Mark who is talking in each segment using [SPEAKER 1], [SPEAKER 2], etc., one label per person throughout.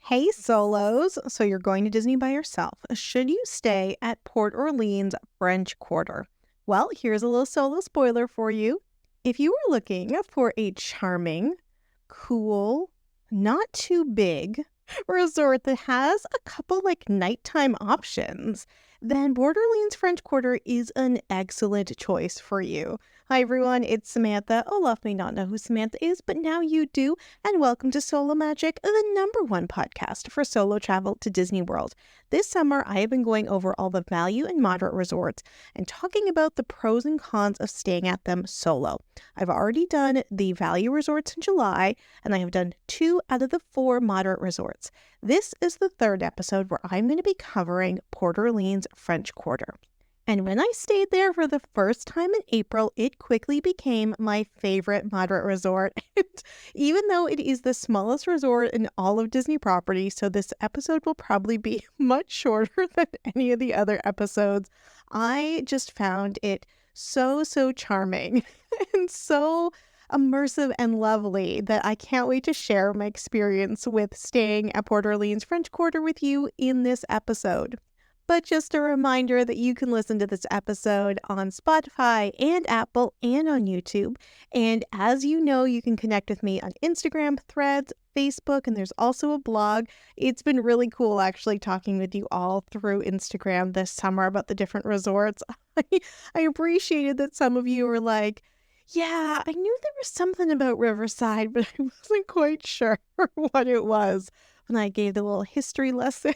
[SPEAKER 1] Hey solos, so you're going to Disney by yourself. Should you stay at Port Orleans French Quarter? Well, here's a little solo spoiler for you. If you were looking for a charming, cool, not too big resort that has a couple nighttime options, then Port Orleans French Quarter is an excellent choice for you. Hi everyone, it's Samantha. Olaf may not know who Samantha is, but now you do. And welcome to Solo Magic, the #1 podcast for solo travel to Disney World. This summer, I have been going over all the value and moderate resorts and talking about the pros and cons of staying at them solo. I've already done the value resorts in July, and I have done 2 out of the 4 moderate resorts. This is the 3rd episode where I'm going to be covering Port Orleans French Quarter. And when I stayed there for the first time in April, it quickly became my favorite moderate resort. Even though it is the smallest resort in all of Disney property, so this episode will probably be much shorter than any of the other episodes, I just found it so charming and so immersive and lovely that I can't wait to share my experience with staying at Port Orleans French Quarter with you in this episode. But just a reminder that you can listen to this episode on Spotify and Apple and on YouTube. And as you know, you can connect with me on Instagram, Threads, Facebook, and there's also a blog. It's been really cool actually talking with you all through Instagram this summer about the different resorts. I appreciated that some of you were like, yeah, I knew there was something about Riverside, but I wasn't quite sure what it was. And I gave the little history lesson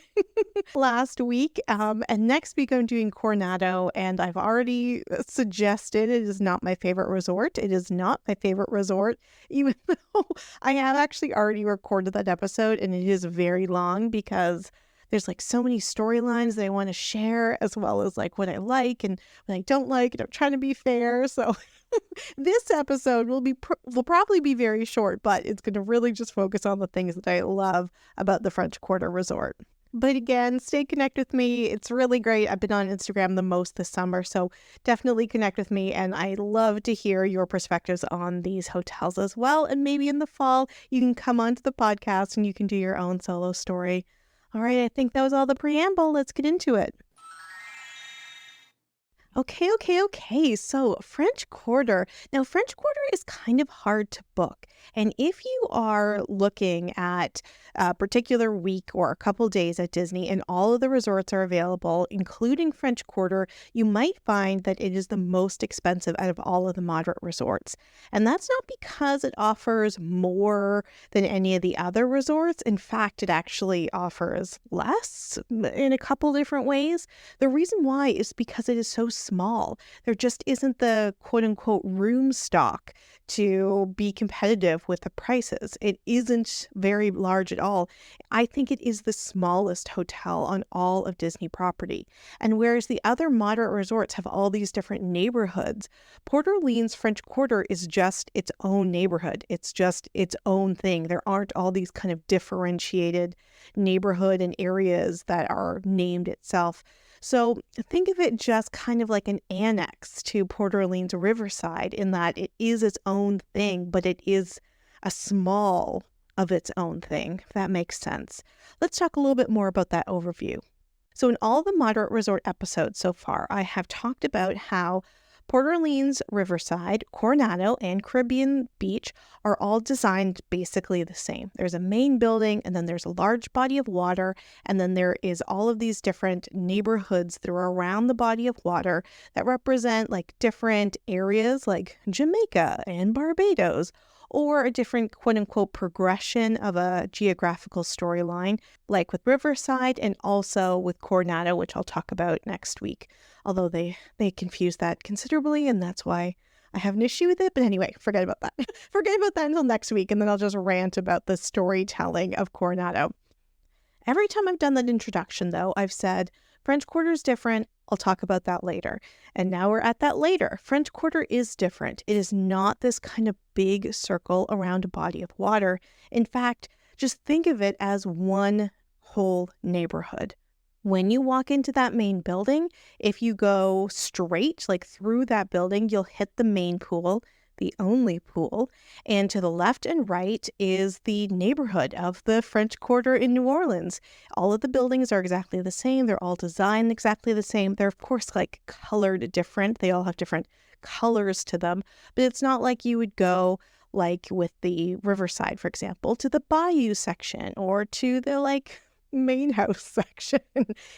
[SPEAKER 1] last week. And next week I'm doing Coronado, and I've already suggested it is not my favorite resort. It is not my favorite resort, even though I have actually already recorded that episode, and it is very long because there's so many storylines that I want to share, as well as what I like and what I don't like, and I'm trying to be fair. So this episode will probably be very short, but it's going to really just focus on the things that I love about the French Quarter Resort. But again, stay connected with me. It's really great. I've been on Instagram the most this summer, so definitely connect with me. And I love to hear your perspectives on these hotels as well. And maybe in the fall, you can come onto the podcast and you can do your own solo story. All right, I think that was all the preamble. Let's get into it. Okay. So French Quarter. Now, French Quarter is kind of hard to book. And if you are looking at a particular week or a couple days at Disney and all of the resorts are available, including French Quarter, you might find that it is the most expensive out of all of the moderate resorts. And that's not because it offers more than any of the other resorts. In fact, it actually offers less in a couple different ways. The reason why is because it is so small. There just isn't the quote-unquote room stock to be competitive with the prices. It isn't very large at all. I think it is the smallest hotel on all of Disney property. And whereas the other moderate resorts have all these different neighborhoods, Port Orleans French Quarter is just its own neighborhood. It's just its own thing. There aren't all these kind of differentiated neighborhood and areas that are named itself. So think of it just kind of like an annex to Port Orleans Riverside in that it is its own thing, but it is a small of its own thing, if that makes sense. Let's talk a little bit more about that overview. So in all the moderate resort episodes so far, I have talked about how Port Orleans Riverside, Coronado, and Caribbean Beach are all designed basically the same. There's a main building, and then there's a large body of water, and then there is all of these different neighborhoods that are around the body of water that represent different areas like Jamaica and Barbados, or a different quote-unquote progression of a geographical storyline, like with Riverside and also with Coronado, which I'll talk about next week. Although they confuse that considerably, and that's why I have an issue with it. But anyway, forget about that. Forget about that until next week, and then I'll just rant about the storytelling of Coronado. Every time I've done that introduction, though, I've said French Quarter is different. I'll talk about that later. And now we're at that later. French Quarter is different. It is not this kind of big circle around a body of water. In fact, just think of it as one whole neighborhood. When you walk into that main building, if you go straight, through that building, you'll hit the main pool. the only pool. And to the left and right is the neighborhood of the French Quarter in New Orleans. All of the buildings are exactly the same. They're all designed exactly the same. They're, of course, like colored different. They all have different colors to them. But it's not like you would go like with the Riverside, for example, to the Bayou section or to the main house section.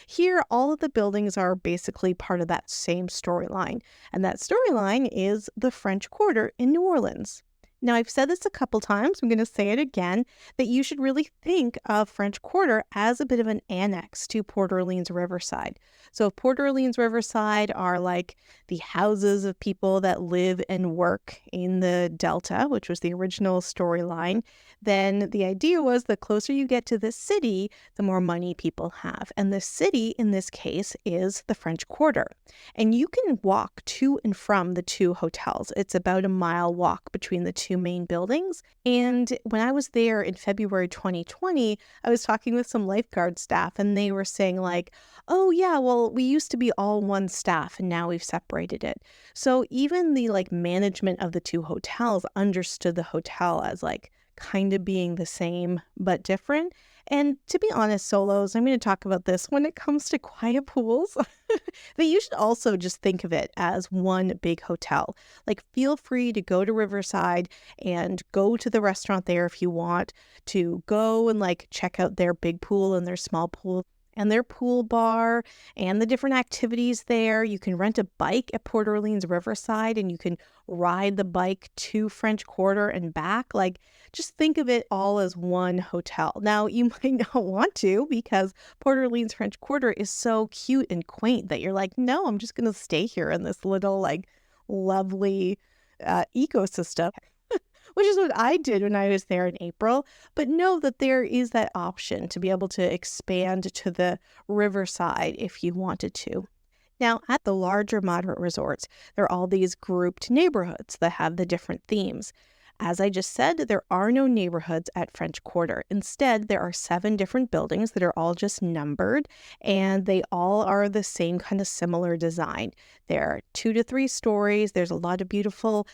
[SPEAKER 1] Here, all of the buildings are basically part of that same storyline. And that storyline is the French Quarter in New Orleans. Now, I've said this a couple times, I'm going to say it again, that you should really think of French Quarter as a bit of an annex to Port Orleans Riverside. So Port Orleans Riverside are like the houses of people that live and work in the Delta, which was the original storyline. Then the idea was the closer you get to the city, the more money people have. And the city, in this case, is the French Quarter. And you can walk to and from the two hotels. It's about a mile walk between the two main buildings. And when I was there in February 2020, I was talking with some lifeguard staff and they were saying oh yeah, well, we used to be all one staff and now we've separated it. So even the management of the two hotels understood the hotel as kind of being the same but different. And to be honest, solos, I'm going to talk about this when it comes to quiet pools, that you should also just think of it as one big hotel. Feel free to go to Riverside and go to the restaurant there if you want to go and check out their big pool and their small pool and their pool bar and the different activities there. You can rent a bike at Port Orleans Riverside and you can ride the bike to French Quarter and back. Just think of it all as one hotel. Now, you might not want to because Port Orleans French Quarter is so cute and quaint that you're no, I'm just going to stay here in this little lovely ecosystem. Which is what I did when I was there in April. But know that there is that option to be able to expand to the Riverside if you wanted to. Now, at the larger moderate resorts, there are all these grouped neighborhoods that have the different themes. As I just said, there are no neighborhoods at French Quarter. Instead, there are 7 different buildings that are all just numbered, and they all are the same kind of similar design. They're 2 to 3 stories. There's a lot of beautiful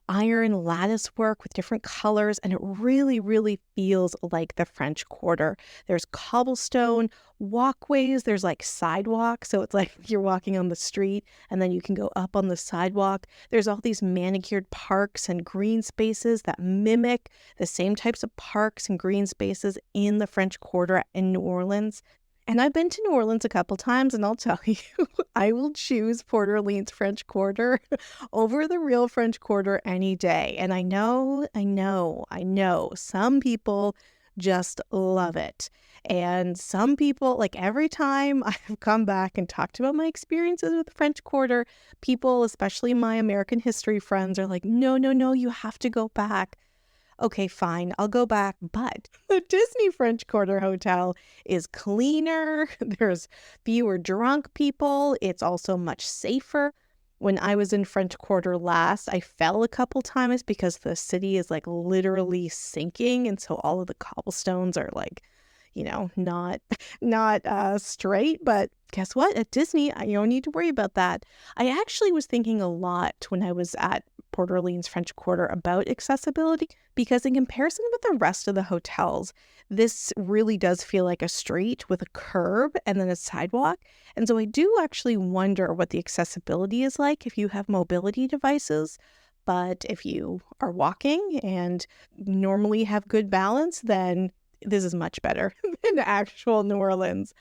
[SPEAKER 1] iron lattice work with different colors, and it really, really feels like the French Quarter. There's cobblestone walkways. There's sidewalks, so it's you're walking on the street, and then you can go up on the sidewalk. There's all these manicured parks and green spaces that mimic the same types of parks and green spaces in the French Quarter in New Orleans. And I've been to New Orleans a couple times, and I'll tell you, I will choose Port Orleans French Quarter over the real French Quarter any day. And I know, some people just love it. And some people, every time I've come back and talked about my experiences with the French Quarter, people, especially my American history friends, are no, you have to go back. Okay, fine, I'll go back, but the Disney French Quarter Hotel is cleaner, there's fewer drunk people, it's also much safer. When I was in French Quarter last, I fell a couple times because the city is literally sinking, and so all of the cobblestones are not straight. But guess what? At Disney, you don't need to worry about that. I actually was thinking a lot when I was at Port Orleans French Quarter about accessibility, because in comparison with the rest of the hotels, this really does feel like a street with a curb and then a sidewalk. And so I do actually wonder what the accessibility is like if you have mobility devices. But if you are walking and normally have good balance, then this is much better than actual New Orleans,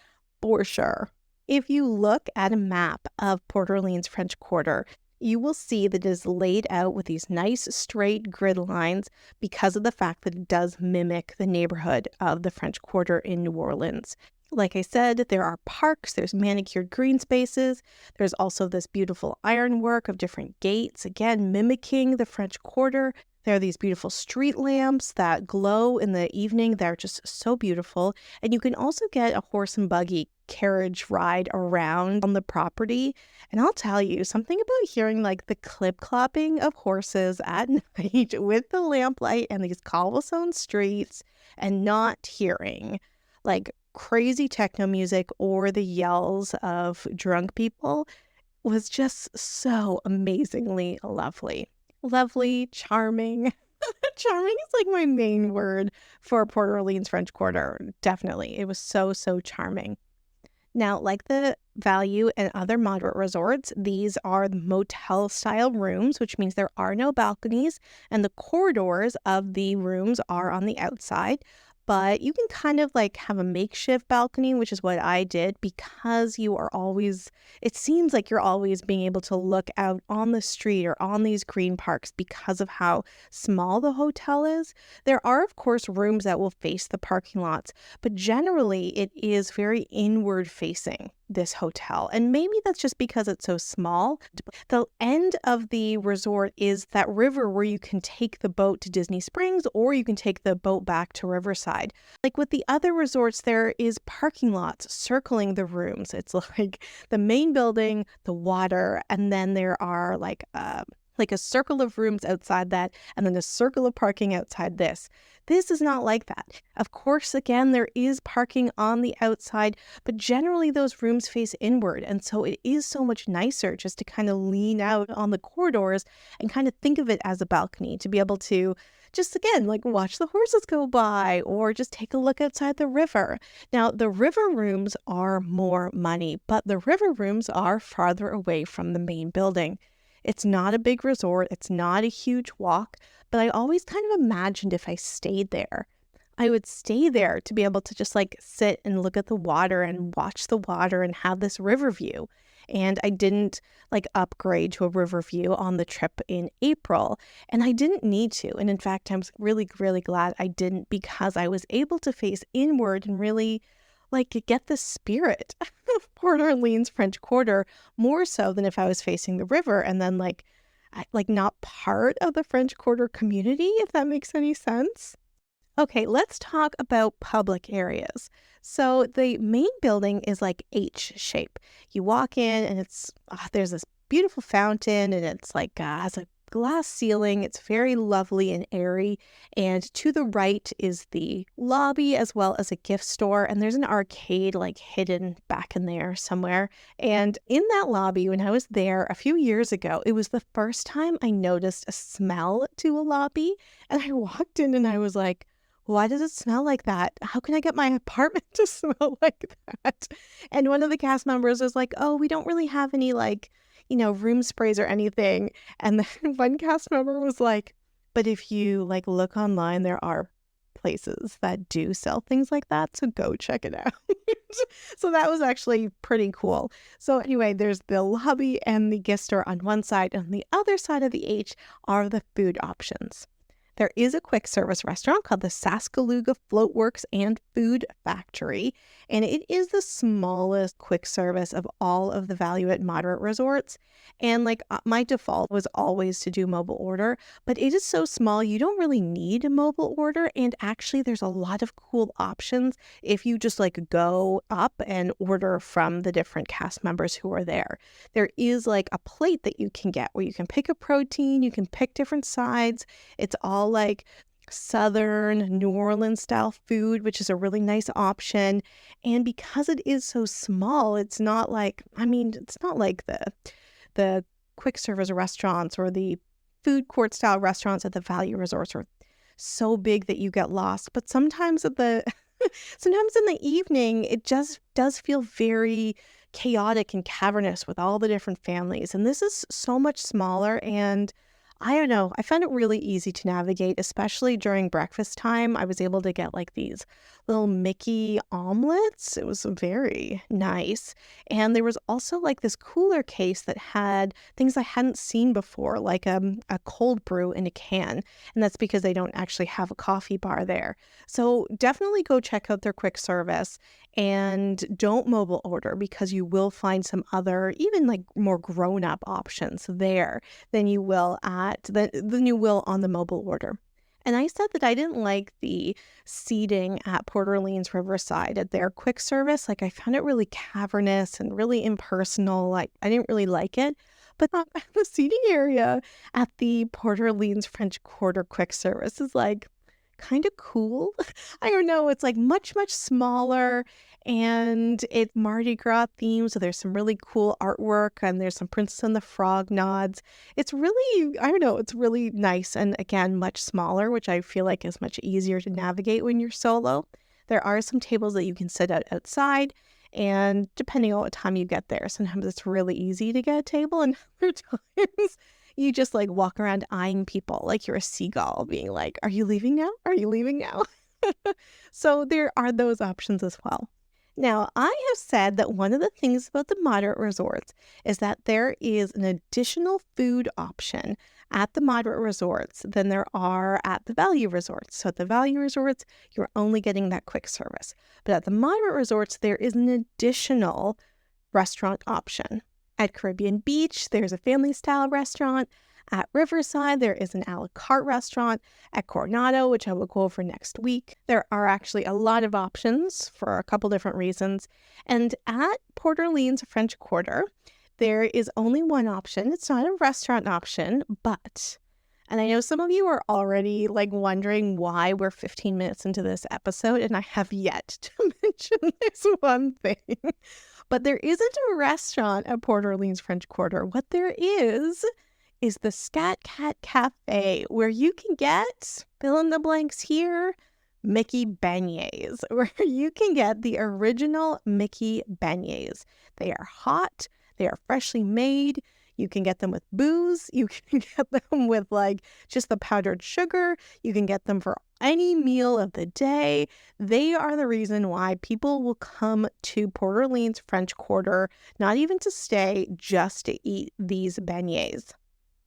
[SPEAKER 1] for sure. If you look at a map of Port Orleans French Quarter, you will see that it is laid out with these nice straight grid lines because of the fact that it does mimic the neighborhood of the French Quarter in New Orleans. Like I said, there are parks, there's manicured green spaces, there's also this beautiful ironwork of different gates, again, mimicking the French Quarter. There are these beautiful street lamps that glow in the evening. They're just so beautiful. And you can also get a horse and buggy carriage ride around on the property. And I'll tell you, something about hearing the clip-clopping of horses at night with the lamplight and these cobblestone streets and not hearing crazy techno music or the yells of drunk people was just so amazingly lovely. Lovely, charming. Charming is like my main word for Port Orleans French Quarter. Definitely. It was so, so charming. Now, like the Value and other moderate resorts, these are motel style rooms, which means there are no balconies and the corridors of the rooms are on the outside. But you can kind of like have a makeshift balcony, which is what I did because it seems like you're always being able to look out on the street or on these green parks because of how small the hotel is. There are, of course, rooms that will face the parking lots, but generally, it is very inward facing, this hotel. And maybe that's just because it's so small. The end of the resort is that river where you can take the boat to Disney Springs or you can take the boat back to Riverside. Like with the other resorts, there is parking lots circling the rooms. It's like the main building, the water, and then there are like a circle of rooms outside that, and then a circle of parking outside this. This is not like that. Of course, again, there is parking on the outside, but generally those rooms face inward. And so it is so much nicer just to kind of lean out on the corridors and kind of think of it as a balcony to be able to just, again, like watch the horses go by or just take a look outside the river. Now, the river rooms are more money, but the river rooms are farther away from the main building. It's not a big resort. It's not a huge walk, but I always kind of imagined if I stayed there, I would stay there to be able to just like sit and look at the water and watch the water and have this river view. And I didn't like upgrade to a river view on the trip in April, and I didn't need to. And in fact, I'm really, really glad I didn't because I was able to face inward and really like get the spirit of Port Orleans French Quarter more so than if I was facing the river and then like not part of the French Quarter community, if that makes any sense. Okay, let's talk about public areas. So the main building is like H shape. You walk in and there's this beautiful fountain and it's like has a glass ceiling. It's very lovely and airy. And to the right is the lobby as well as a gift store. And there's an arcade like hidden back in there somewhere. And in that lobby, when I was there a few years ago, it was the first time I noticed a smell to a lobby. And I walked in and I was like, why does it smell like that? How can I get my apartment to smell like that? And one of the cast members was like, oh, we don't really have any room sprays or anything. And then one cast member was like, but if you like look online, there are places that do sell things like that. So go check it out. So that was actually pretty cool. So anyway, there's the lobby and the gift store on one side. And on the other side of the H are the food options. There is a quick service restaurant called the Saskalooga Floatworks and Food Factory, and it is the smallest quick service of all of the value at moderate resorts. And my default was always to do mobile order, but it is so small you don't really need a mobile order. And actually, there's a lot of cool options if you just like go up and order from the different cast members who are there. There is like a plate that you can get where you can pick a protein, you can pick different sides. It's all like Southern New Orleans style food, which is a really nice option. And because it is so small, it's not like the quick service restaurants or the food court style restaurants at the value resorts are so big that you get lost. But sometimes sometimes in the evening, it just does feel very chaotic and cavernous with all the different families. And this is so much smaller, and I don't know, I found it really easy to navigate, especially during breakfast time. I was able to get like these little Mickey omelets. It was very nice. And there was also like this cooler case that had things I hadn't seen before, like a cold brew in a can. And that's because they don't actually have a coffee bar there. So definitely go check out their quick service and don't mobile order because you will find some other, even like more grown-up options there than you will on the mobile order. And I said that I didn't like the seating at Port Orleans Riverside at their quick service. Like I found it really cavernous and really impersonal. Like I didn't really like it. But the seating area at the Port Orleans French Quarter quick service is like kind of cool. I don't know. It's like much, much smaller and it's Mardi Gras themed. So there's some really cool artwork and there's some Princess and the Frog nods. It's really, I don't know, it's really nice. And again, much smaller, which I feel like is much easier to navigate when you're solo. There are some tables that you can sit at outside. And depending on what time you get there, sometimes it's really easy to get a table and other times you just like walk around eyeing people like you're a seagull being like, are you leaving now? Are you leaving now? So there are those options as well. Now, I have said that one of the things about the moderate resorts is that there is an additional food option at the moderate resorts than there are at the value resorts. So at the value resorts, you're only getting that quick service. But at the moderate resorts, there is an additional restaurant option. At Caribbean Beach, there's a family-style restaurant. At Riverside, there is an a la carte restaurant. At Coronado, which I will go over next week, there are actually a lot of options for a couple different reasons. And at Port Orleans French Quarter, there is only one option. It's not a restaurant option, but, and I know some of you are already like wondering why we're 15 minutes into this episode and I have yet to mention this one thing. But there isn't a restaurant at Port Orleans French Quarter. What there is the Scat Cat Cafe, where you can get, fill in the blanks here, Mickey beignets, where you can get the original Mickey beignets. They are hot. They are freshly made. You can get them with booze. You can get them with like just the powdered sugar. You can get them for any meal of the day. They are the reason why people will come to Port Orleans French Quarter, not even to stay, just to eat these beignets.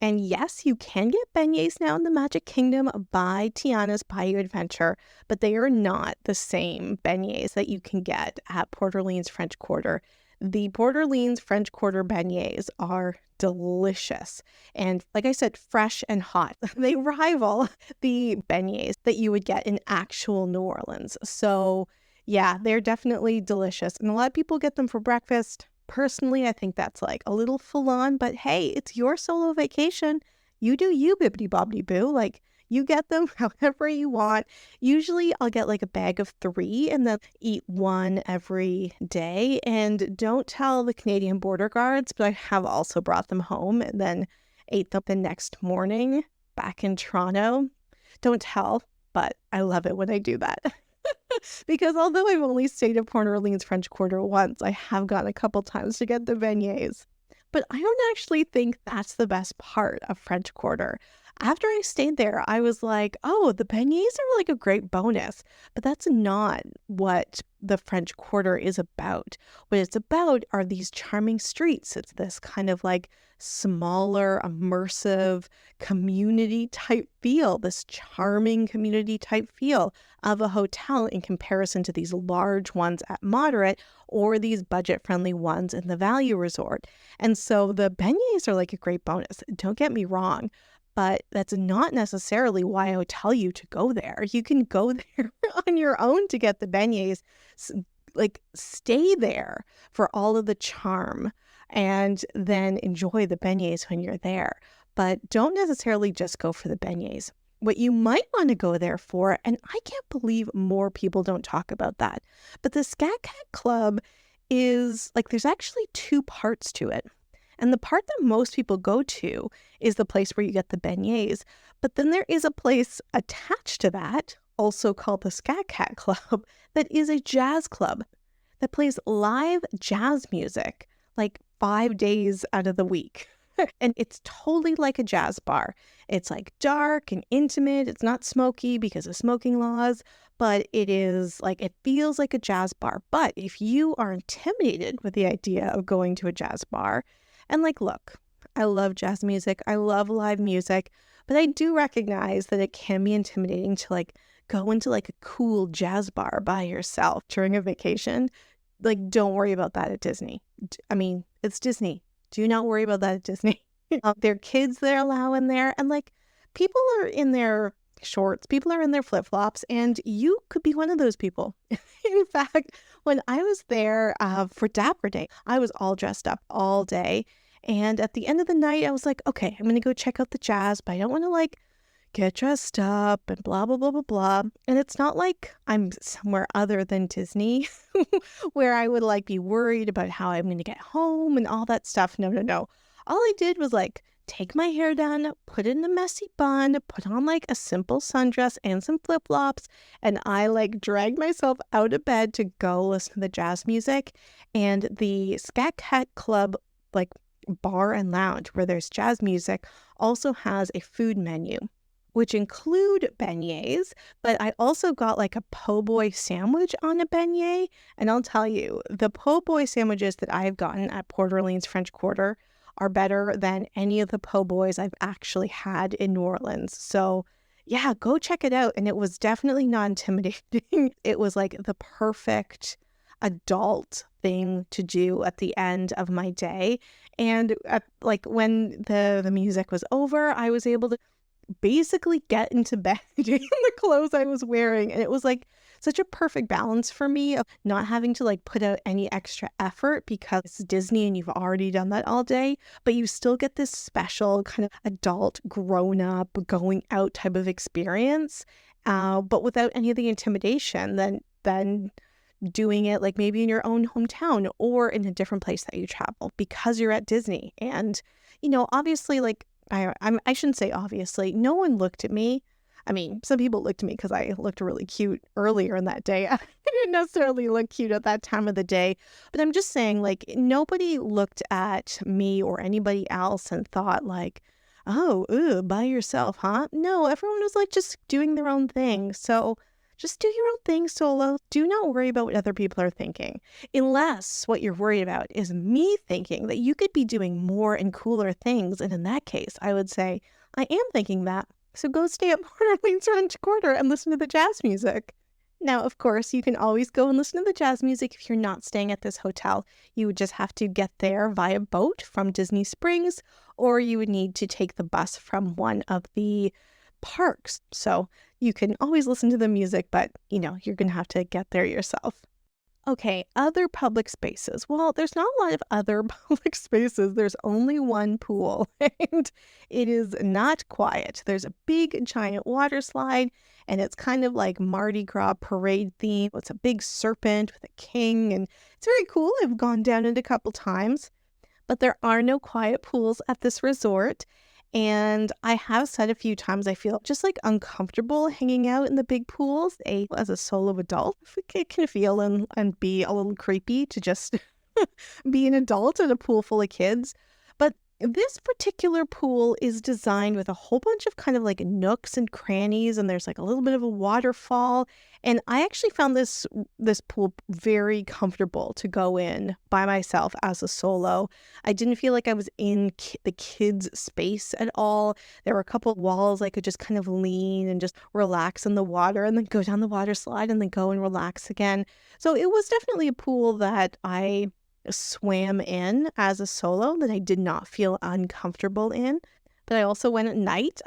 [SPEAKER 1] And yes, you can get beignets now in the Magic Kingdom by Tiana's Bayou Adventure, but they are not the same beignets that you can get at Port Orleans French Quarter. The Port Orleans French Quarter beignets are delicious. And like I said, fresh and hot. They rival the beignets that you would get in actual New Orleans. So yeah, they're definitely delicious. And a lot of people get them for breakfast. Personally, I think that's like a little full on, but hey, it's your solo vacation. You do you, bibbidi bobbidi boo. Like, you get them however you want. Usually I'll get like a bag of 3 and then eat one every day. And don't tell the Canadian border guards, but I have also brought them home and then ate them the next morning back in Toronto. Don't tell, but I love it when I do that. Because although I've only stayed at Port Orleans French Quarter once, I have gone a couple times to get the beignets. But I don't actually think that's the best part of French Quarter. After I stayed there, I was like, oh, the beignets are like a great bonus. But that's not what the French Quarter is about. What it's about are these charming streets. It's this kind of like smaller, immersive community type feel, this charming community type feel of a hotel in comparison to these large ones at moderate or these budget-friendly ones in the value resort. And so the beignets are like a great bonus. Don't get me wrong. But that's not necessarily why I would tell you to go there. You can go there on your own to get the beignets, like stay there for all of the charm and then enjoy the beignets when you're there. But don't necessarily just go for the beignets. What you might want to go there for, and I can't believe more people don't talk about that, but the Scat Cat Club is like, there's actually 2 parts to it. And the part that most people go to is the place where you get the beignets. But then there is a place attached to that, also called the Scat Cat Club, that is a jazz club that plays live jazz music like 5 days out of the week. And it's totally like a jazz bar. It's like dark and intimate. It's not smoky because of smoking laws, but it is like, it feels like a jazz bar. But if you are intimidated with the idea of going to a jazz bar, and like, look, I love jazz music. I love live music, but I do recognize that it can be intimidating to like go into like a cool jazz bar by yourself during a vacation. Like, don't worry about that at Disney. I mean, it's Disney. Do not worry about that at Disney. There are kids that allow in there, and like, people are in their shorts, people are in their flip-flops, and you could be one of those people. In fact, when I was there for Dapper Day, I was all dressed up all day. And at the end of the night, I was like, okay, I'm going to go check out the jazz, but I don't want to like get dressed up and blah, blah, blah, blah, blah. And it's not like I'm somewhere other than Disney where I would like be worried about how I'm going to get home and all that stuff. No, no, no. All I did was like take my hair done, put it in a messy bun, put on like a simple sundress and some flip-flops, and I like dragged myself out of bed to go listen to the jazz music. And the Scat Cat Club like bar and lounge where there's jazz music also has a food menu, which include beignets, but I also got like a po' boy sandwich on a beignet. And I'll tell you, the po' boy sandwiches that I've gotten at Port Orleans French Quarter are better than any of the po' boys I've actually had in New Orleans. So yeah, go check it out. And it was definitely not intimidating. It was like the perfect adult thing to do at the end of my day. And like when the music was over, I was able to basically get into bed in the clothes I was wearing. And it was like such a perfect balance for me of not having to like put out any extra effort because it's Disney and you've already done that all day, but you still get this special kind of adult, grown up, going out type of experience, but without any of the intimidation then doing it like maybe in your own hometown or in a different place that you travel because you're at Disney. And, obviously, like, I shouldn't say obviously, no one looked at me. I mean, some people looked at me because I looked really cute earlier in that day. I didn't necessarily look cute at that time of the day, but I'm just saying, like, nobody looked at me or anybody else and thought like, oh, ooh, by yourself, huh? No, everyone was like just doing their own thing. So just do your own thing solo. Do not worry about what other people are thinking. Unless what you're worried about is me thinking that you could be doing more and cooler things. And in that case, I would say, I am thinking that. So go stay at Port Orleans French Quarter and listen to the jazz music. Now, of course, you can always go and listen to the jazz music if you're not staying at this hotel. You would just have to get there via boat from Disney Springs, or you would need to take the bus from one of the parks. So you can always listen to the music, but you're going to have to get there yourself. Okay, other public spaces. Well, there's not a lot of other public spaces. There's only one pool, and it is not quiet. There's a big, giant water slide, and it's kind of like Mardi Gras parade theme. It's a big serpent with a king, and it's very cool. I've gone down it a couple times, but there are no quiet pools at this resort. And I have said a few times I feel just like uncomfortable hanging out in the big pools. As a solo adult, it can feel and be a little creepy to just be an adult in a pool full of kids. But this particular pool is designed with a whole bunch of kind of like nooks and crannies, and there's like a little bit of a waterfall. And I actually found this pool very comfortable to go in by myself as a solo. I didn't feel like I was in the kids' space at all. There were a couple of walls I could just kind of lean and just relax in the water and then go down the water slide and then go and relax again. So it was definitely a pool that I swam in as a solo that I did not feel uncomfortable in. But I also went at night.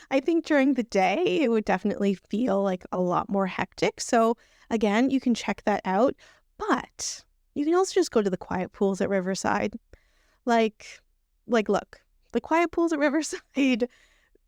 [SPEAKER 1] I think during the day, it would definitely feel like a lot more hectic. So again, you can check that out. But you can also just go to the quiet pools at Riverside. Look, the quiet pools at Riverside,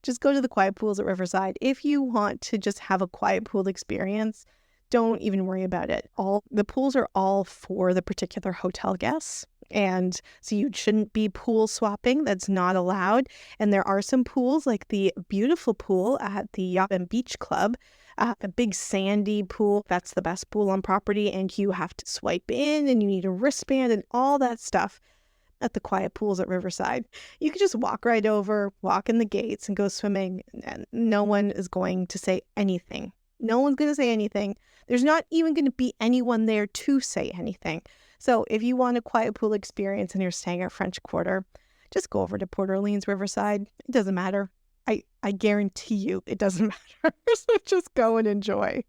[SPEAKER 1] just go to the quiet pools at Riverside. If you want to just have a quiet pool experience, don't even worry about it. The pools are all for the particular hotel guests. And so you shouldn't be pool swapping. That's not allowed. And there are some pools, like the beautiful pool at the Yacht and Beach Club, the big sandy pool. That's the best pool on property. And you have to swipe in and you need a wristband and all that stuff. At the quiet pools at Riverside, you can just walk right over, walk in the gates and go swimming. And no one is going to say anything. No one's going to say anything. There's not even going to be anyone there to say anything. So if you want a quiet pool experience and you're staying at French Quarter, just go over to Port Orleans Riverside. It doesn't matter. I guarantee you it doesn't matter. So just go and enjoy.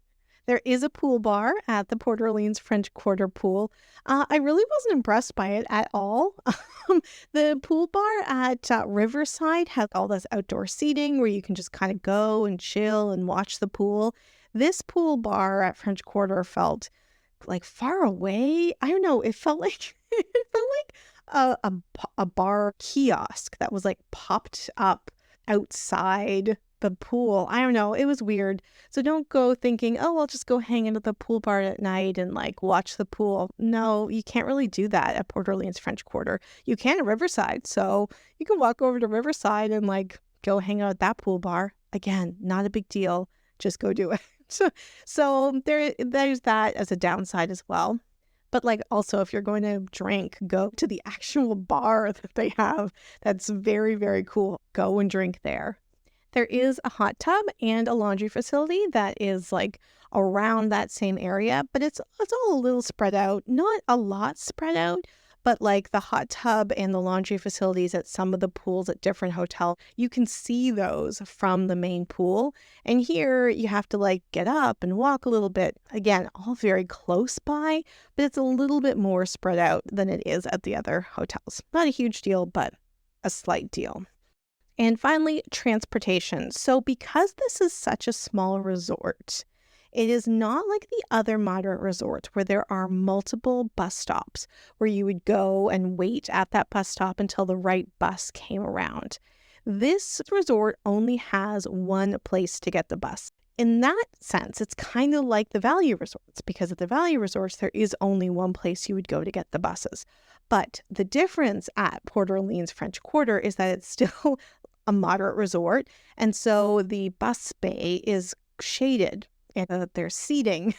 [SPEAKER 1] There is a pool bar at the Port Orleans French Quarter pool. I really wasn't impressed by it at all. The pool bar at Riverside has all this outdoor seating where you can just kind of go and chill and watch the pool. This pool bar at French Quarter felt like far away. I don't know. It felt like a bar kiosk that was like popped up outside the pool. I don't know. It was weird. So don't go thinking, oh, I'll just go hang out at the pool bar at night and like watch the pool. No, you can't really do that at Port Orleans French Quarter. You can at Riverside. So you can walk over to Riverside and like go hang out at that pool bar. Again, not a big deal. Just go do it. So there's that as a downside as well. But like also if you're going to drink, go to the actual bar that they have. That's very, very cool. Go and drink there. There is a hot tub and a laundry facility that is like around that same area, but it's all a little spread out. Not a lot spread out, but like the hot tub and the laundry facilities at some of the pools at different hotels, you can see those from the main pool. And here you have to like get up and walk a little bit. Again, all very close by, but it's a little bit more spread out than it is at the other hotels. Not a huge deal, but a slight deal. And finally, transportation. So because this is such a small resort, it is not like the other moderate resorts where there are multiple bus stops where you would go and wait at that bus stop until the right bus came around. This resort only has one place to get the bus. In that sense, it's kind of like the value resorts, because at the value resorts, there is only one place you would go to get the buses. But the difference at Port Orleans French Quarter is that it's still a moderate resort. And so the bus bay is shaded and there's seating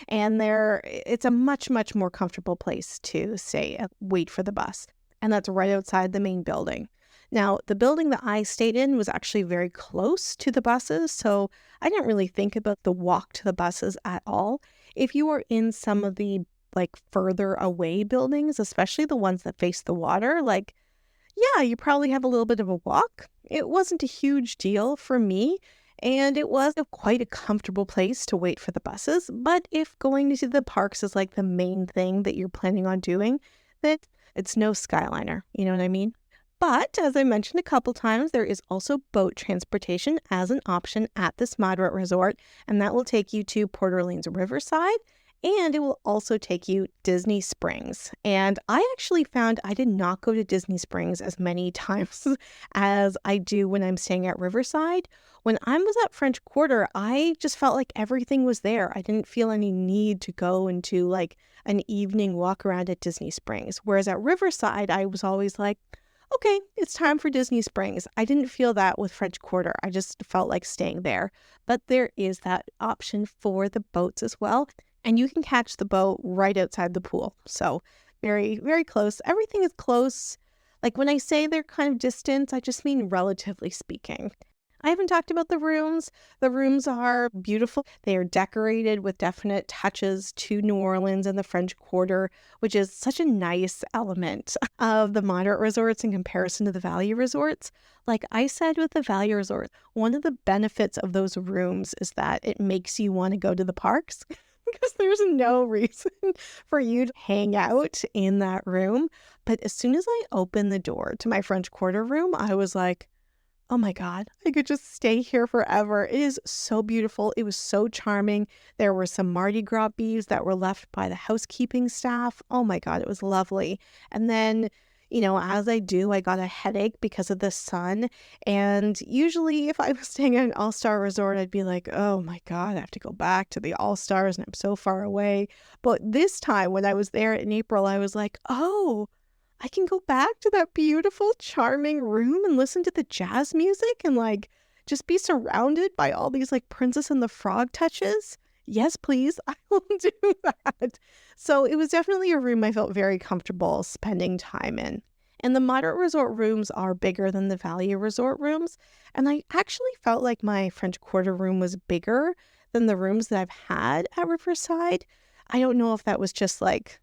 [SPEAKER 1] and it's a much, much more comfortable place to stay and wait for the bus. And that's right outside the main building. Now, the building that I stayed in was actually very close to the buses, so I didn't really think about the walk to the buses at all. If you are in some of the like further away buildings, especially the ones that face the water, like, yeah, you probably have a little bit of a walk. It wasn't a huge deal for me, and it was quite a comfortable place to wait for the buses. But if going to the parks is like the main thing that you're planning on doing, then it's no Skyliner. You know what I mean? But as I mentioned a couple times, there is also boat transportation as an option at this moderate resort, and that will take you to Port Orleans Riverside. And it will also take you Disney Springs. And I actually found I did not go to Disney Springs as many times as I do when I'm staying at Riverside. When I was at French Quarter, I just felt like everything was there. I didn't feel any need to go into like an evening walk around at Disney Springs. Whereas at Riverside, I was always like, okay, it's time for Disney Springs. I didn't feel that with French Quarter. I just felt like staying there. But there is that option for the boats as well. And you can catch the boat right outside the pool. So very, very close. Everything is close. Like when I say they're kind of distant, I just mean relatively speaking. I haven't talked about the rooms. The rooms are beautiful. They are decorated with definite touches to New Orleans and the French Quarter, which is such a nice element of the moderate resorts in comparison to the value resorts. Like I said with the value resort, one of the benefits of those rooms is that it makes you want to go to the parks. Because there's no reason for you to hang out in that room. But as soon as I opened the door to my French Quarter room, I was like, oh my God, I could just stay here forever. It is so beautiful. It was so charming. There were some Mardi Gras beads that were left by the housekeeping staff. Oh my God, it was lovely. And then, you know, as I do, I got a headache because of the sun. And usually if I was staying at an all-star resort, I'd be like, oh my God, I have to go back to the all-stars and I'm so far away. But this time when I was there in April, I was like, oh, I can go back to that beautiful, charming room and listen to the jazz music and like just be surrounded by all these like Princess and the Frog touches. Yes, please, I will do that. So it was definitely a room I felt very comfortable spending time in. And the moderate resort rooms are bigger than the value resort rooms. And I actually felt like my French Quarter room was bigger than the rooms that I've had at Riverside. I don't know if that was just like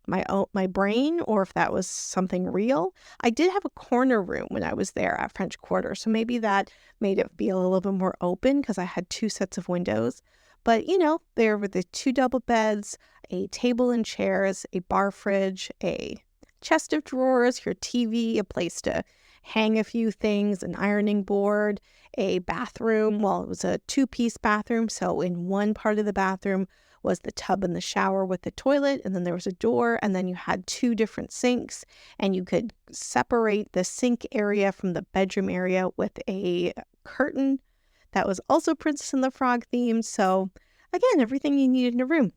[SPEAKER 1] my brain or if that was something real. I did have a corner room when I was there at French Quarter, so maybe that made it feel a little bit more open because I had two sets of windows. But, you know, there were the two double beds, a table and chairs, a bar fridge, a chest of drawers, your TV, a place to hang a few things, an ironing board, a bathroom. Well, it was a two-piece bathroom, so in one part of the bathroom was the tub and the shower with the toilet, and then there was a door, and then you had two different sinks, and you could separate the sink area from the bedroom area with a curtain. that was also Princess and the Frog themed. So again, everything you needed in a room.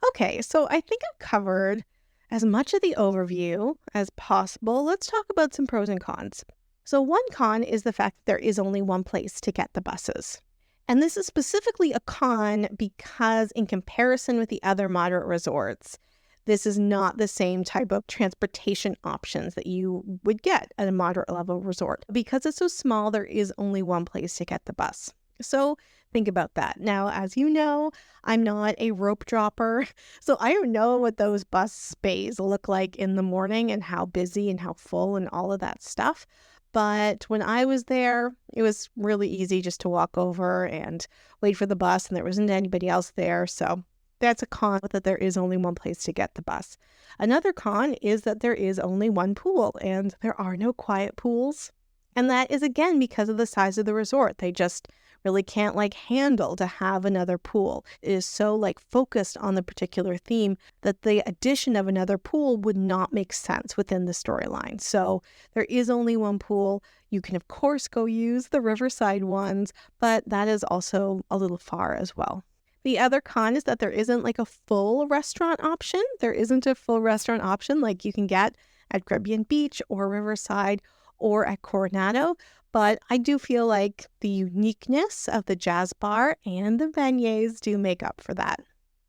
[SPEAKER 1] Okay, so I think I've covered as much of the overview as possible. Let's talk about some pros and cons. So one con is the fact that there is only one place to get the buses. And this is specifically a con because in comparison with the other moderate resorts, this is not the same type of transportation options that you would get at a moderate level resort. Because it's so small, there is only one place to get the bus. So think about that. Now, as you know, I'm not a rope dropper, so I don't know what those bus bays look like in the morning and how busy and how full and all of that stuff. But when I was there, it was really easy just to walk over and wait for the bus, and there wasn't anybody else there. So that's a con, that there is only one place to get the bus. Another con is that there is only one pool, and there are no quiet pools. And that is, again, because of the size of the resort. They just really can't handle to have another pool. It is so focused on the particular theme that the addition of another pool would not make sense within the storyline. So there is only one pool. You can of course go use the riverside ones, but that is also a little far as well. The other con is that there isn't a full restaurant option. There isn't a full restaurant option like you can get at Caribbean Beach or Riverside or at Coronado. But I do feel like the uniqueness of the jazz bar and the beignets do make up for that.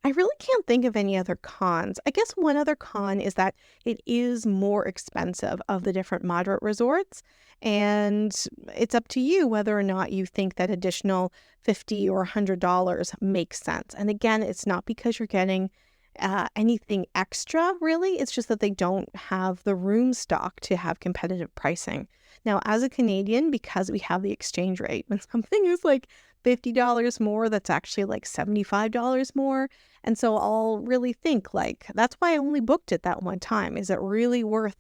[SPEAKER 1] I really can't think of any other cons. I guess one other con is that it is more expensive of the different moderate resorts, and it's up to you whether or not you think that additional $50 or $100 makes sense. And again, it's not because you're getting anything extra, really. It's just that they don't have the room stock to have competitive pricing. Now, as a Canadian, because we have the exchange rate, when something is $50 more, that's actually $75 more. And so I'll really think that's why I only booked it that one time. Is it really worth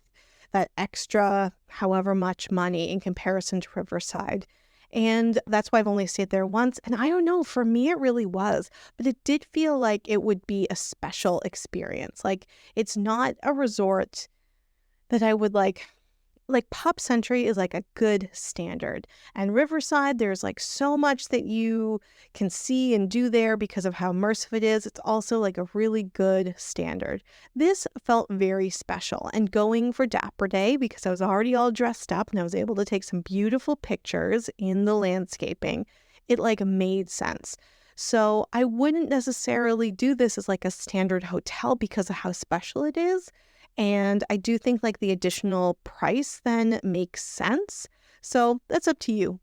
[SPEAKER 1] that extra however much money in comparison to Riverside? And that's why I've only stayed there once. And I don't know, for me, it really was. But it did feel like it would be a special experience. It's not a resort that I would Pop Century is a good standard. And Riverside, there's so much that you can see and do there because of how immersive it is. It's also a really good standard. This felt very special. And going for Dapper Day, because I was already all dressed up and I was able to take some beautiful pictures in the landscaping, it made sense. So I wouldn't necessarily do this as a standard hotel because of how special it is. And I do think the additional price then makes sense. So that's up to you.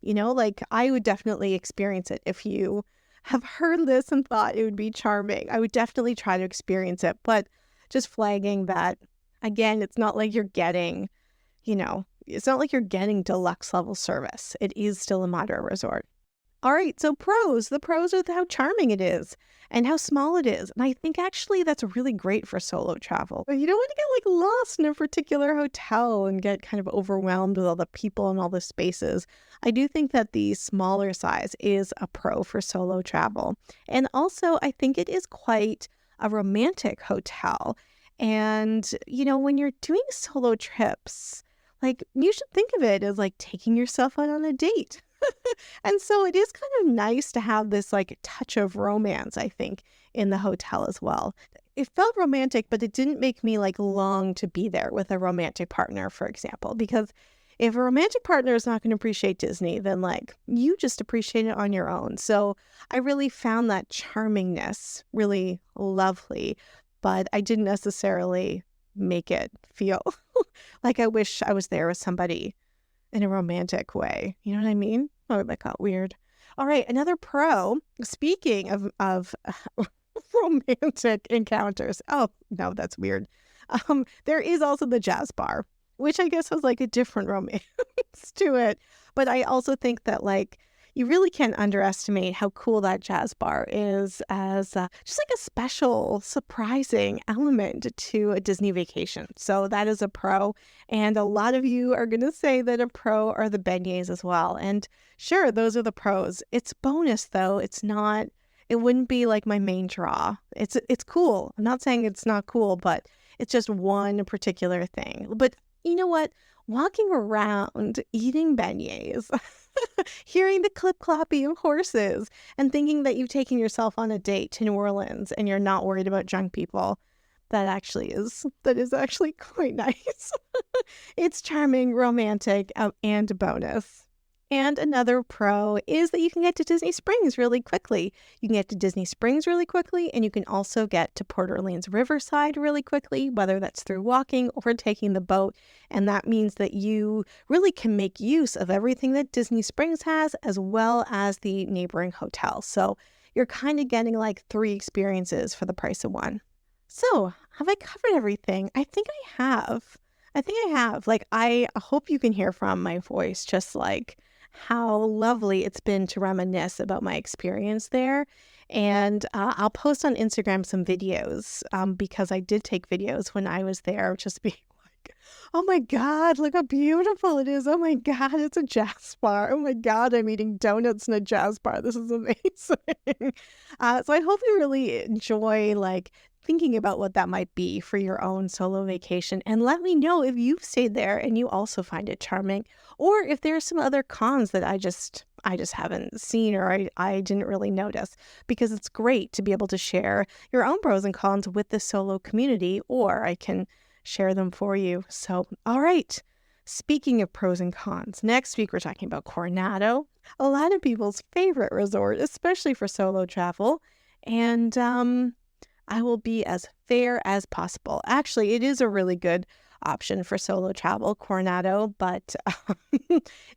[SPEAKER 1] I would definitely experience it. If you have heard this and thought it would be charming, I would definitely try to experience it. But just flagging that, again, it's not you're getting, it's not you're getting deluxe level service. It is still a moderate resort. All right, so pros. The pros are how charming it is and how small it is. And I think actually that's really great for solo travel. You don't want to get lost in a particular hotel and get kind of overwhelmed with all the people and all the spaces. I do think that the smaller size is a pro for solo travel. And also, I think it is quite a romantic hotel. And, when you're doing solo trips, you should think of it as taking yourself out on a date. And so it is kind of nice to have this touch of romance, I think, in the hotel as well. It felt romantic, but it didn't make me long to be there with a romantic partner, for example, because if a romantic partner is not going to appreciate Disney, then you just appreciate it on your own. So I really found that charmingness really lovely, but I didn't necessarily make it feel like I wish I was there with somebody in a romantic way. You know what I mean? Oh, that got weird. All right, another pro, speaking of romantic encounters. Oh, no, that's weird. There is also the jazz bar, which I guess has a different romance to it. But I also think that you really can't underestimate how cool that jazz bar is as just a special, surprising element to a Disney vacation. So that is a pro. And a lot of you are going to say that a pro are the beignets as well. And sure, those are the pros. It's bonus, though. It's not, it wouldn't be my main draw. It's cool. I'm not saying it's not cool, but it's just one particular thing. But you know what? Walking around eating beignets Hearing the clip-cloppy of horses and thinking that you've taken yourself on a date to New Orleans and you're not worried about drunk people. That is actually quite nice. It's charming, romantic, and bonus. And another pro is that you can get to Disney Springs really quickly. You can get to Disney Springs really quickly, and you can also get to Port Orleans Riverside really quickly, whether that's through walking or taking the boat. And that means that you really can make use of everything that Disney Springs has, as well as the neighboring hotels. So you're kind of getting like 3 experiences for the price of 1. So, have I covered everything? I think I have. Like, I hope you can hear from my voice just like how lovely it's been to reminisce about my experience there. And I'll post on Instagram some videos because I did take videos when I was there, just being like, oh my God, look how beautiful it is. Oh my God, it's a jazz bar. Oh my God, I'm eating donuts in a jazz bar. This is amazing. So I hope you really enjoy like thinking about what that might be for your own solo vacation. And let me know if you've stayed there and you also find it charming, or if there's some other cons that I just haven't seen or I didn't really notice, because it's great to be able to share your own pros and cons with the solo community, or I can share them for you. So, all right. Speaking of pros and cons, next week we're talking about Coronado, a lot of people's favorite resort, especially for solo travel. And I will be as fair as possible. Actually, it is a really good option for solo travel, Coronado, but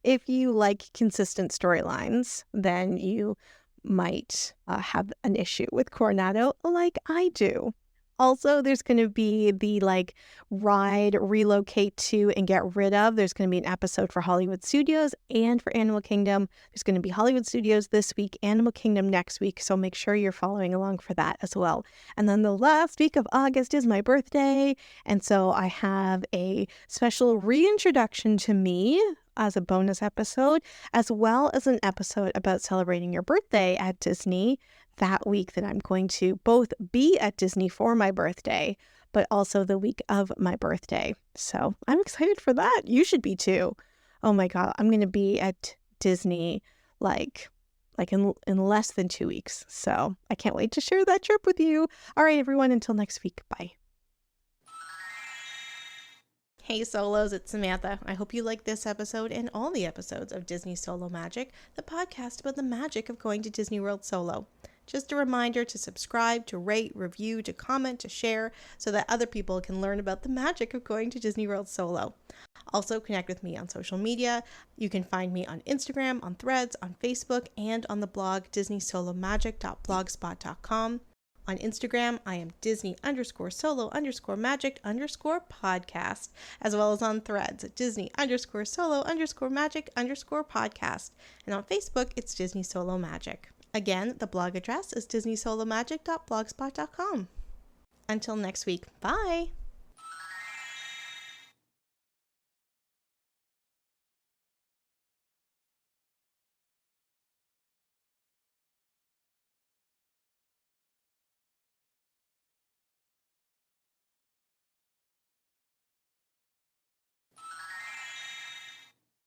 [SPEAKER 1] if you like consistent storylines, then you might have an issue with Coronado like I do. Also, there's going to be the like ride, relocate to, and get rid of. There's going to be an episode for Hollywood Studios and for Animal Kingdom. There's going to be Hollywood Studios this week, Animal Kingdom next week. So make sure you're following along for that as well. And then the last week of August is my birthday. And so I have a special reintroduction to me as a bonus episode, as well as an episode about celebrating your birthday at Disney that week that I'm going to both be at Disney for my birthday, but also the week of my birthday. So I'm excited for that. You should be too. Oh my God, I'm going to be at Disney like in less than 2 weeks. So I can't wait to share that trip with you. All right, everyone, until next week. Bye. Hey Solos, it's Samantha. I hope you like this episode and all the episodes of Disney Solo Magic, the podcast about the magic of going to Disney World solo. Just a reminder to subscribe, to rate, review, to comment, to share, so that other people can learn about the magic of going to Disney World solo. Also, connect with me on social media. You can find me on Instagram, on Threads, on Facebook, and on the blog disneysolomagic.blogspot.com. On Instagram, I am Disney_solo_magic_podcast, as well as on Threads at Disney_solo_magic_podcast. And on Facebook, it's Disney Solo Magic. Again, the blog address is disneysolomagic.blogspot.com. Until next week, bye!